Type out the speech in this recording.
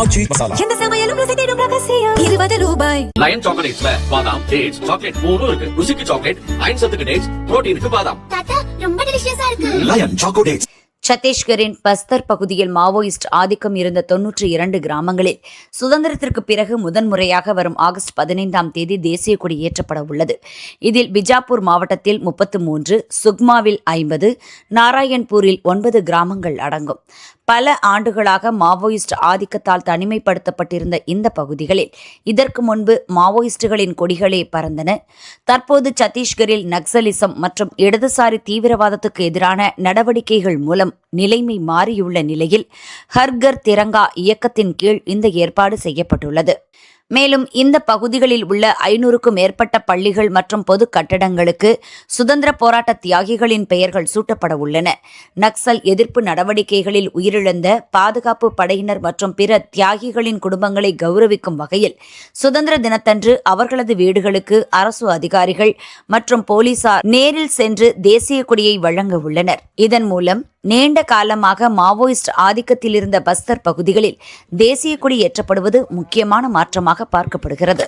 ஆச்சி மசாலா. எந்த சமையலும் ருசி தேடும் ரகசியம் 20 ரூபாய். லயன் சாக்லேட்ஸ்ல பாதாம், டேட்ஸ், சாக்லேட் மூணும் இருக்கு. ருசிக்கு சாக்லேட், அயன் சத்துக்கு டேட்ஸ், புரோட்டீனுக்கு பாதாம். தாத்தா ரொம்ப டெலிஷியஸா இருக்கு. Lion choco dates. சத்தீஸ்கரின் பஸ்தர் பகுதியில் மாவோயிஸ்ட் ஆதிக்கம் இருந்த 92 கிராமங்களில் சுதந்திரத்திற்கு பிறகு முதன்முறையாக வரும் ஆகஸ்ட் 15ஆம் தேதி தேசிய கொடி ஏற்றப்பட உள்ளது. இதில் பிஜாப்பூர் மாவட்டத்தில் 33, சுக்மாவில் 50, நாராயண்பூரில் 9 கிராமங்கள் அடங்கும். பல ஆண்டுகளாக மாவோயிஸ்ட் ஆதிக்கத்தால் தனிமைப்படுத்தப்பட்டிருந்த இந்த பகுதிகளில் இதற்கு முன்பு மாவோயிஸ்டுகளின் கொடிகளே பறந்தன. தற்போது சத்தீஸ்கரில் நக்சலிசம் மற்றும் இடதுசாரி தீவிரவாதத்துக்கு எதிரான நடவடிக்கைகள் மூலம் நிலைமை மாறியுள்ள நிலையில் ஹர்கர் திரங்கா இயக்கத்தின் கீழ் இந்த ஏற்பாடு செய்யப்பட்டுள்ளது. மேலும் இந்த பகுதிகளில் உள்ள 500க்கும் மேற்பட்ட பள்ளிகள் மற்றும் பொது கட்டடங்களுக்கு சுதந்திர போராட்ட தியாகிகளின் பெயர்கள் சூட்டப்பட உள்ளன. நக்சல் எதிர்ப்பு நடவடிக்கைகளில் உயிரிழந்த பாதுகாப்பு படையினர் மற்றும் பிற தியாகிகளின் குடும்பங்களை கௌரவிக்கும் வகையில் சுதந்திர தினத்தன்று அவர்களது வீடுகளுக்கு அரசு அதிகாரிகள் மற்றும் போலீசார் நேரில் சென்று தேசிய கொடியை வழங்க உள்ளனர். இதன் மூலம் நீண்ட காலமாக மாவோயிஸ்ட் ஆதிக்கத்தில் இருந்த பஸ்தர் பகுதிகளில் தேசிய கொடி ஏற்றப்படுவது முக்கியமான மாற்றமாக பார்க்கப்படுகிறது.